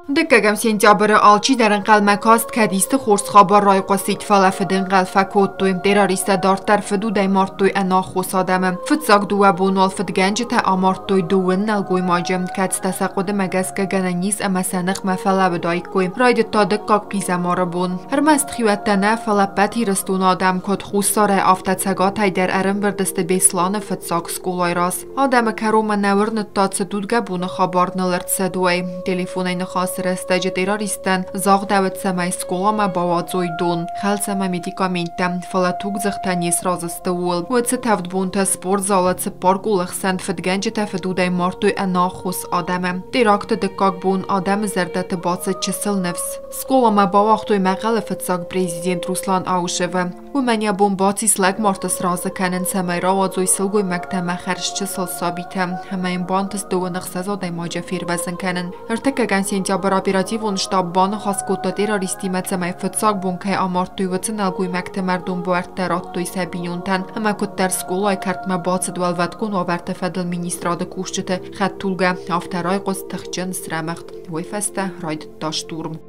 Деккагам сентябрь алчи дар инқалмакаст кадист хурсхаба райқосит фалафидин қалфакоттуй террориста дартар фидудай мартуй анахус адамы фитсак дуа бунол фидганжта амартуй дуын налгуй маджем кац тасақуд магаска гананис амасанық мафалабдайкуй райд тадыққақ қизамарабун хрмаст хиваттана фалапати растун адам код хусаре афтацагатай дар арым бірдісті бесланы фитсак скулайрас адамы карома навырны татсы дудга буны хабарнылыртса дуай телефонайны хас رستج تروریستن زاغ دعوت سمای سکولما باوازوی دون خال سما медикаментам фалатуг захтанис разыстыуыл وڅ تفد بونت سپورت زالت سپارگولخ سند فدگنج تفدودای مارتوی اناخوس آدمه دیراکت دکاک بون آدم زردت باس چسل نفس سکولما باوختوی مقال فتساق پریزیدنت روسلان آوشوه و منیا بون باتی سلگ مارتس رازه کنن سمای راوازوی سلگوی مکتم خرش چسل ثابتم همه این بانتس دوانخ سزادای ماجه فیر وزن کنن ارتکگن سنتیابر оперативон штаббан хаскота террористи мацамай фитсак бункай амартуй вацналгуй макта мардум буартараттуй сабинюнтан амакут дар скулай картма бацдвал ваткун аварта фадл министрада кушчата хаттулга афтарай қос тахчан срамахт вайфаста райд таштурм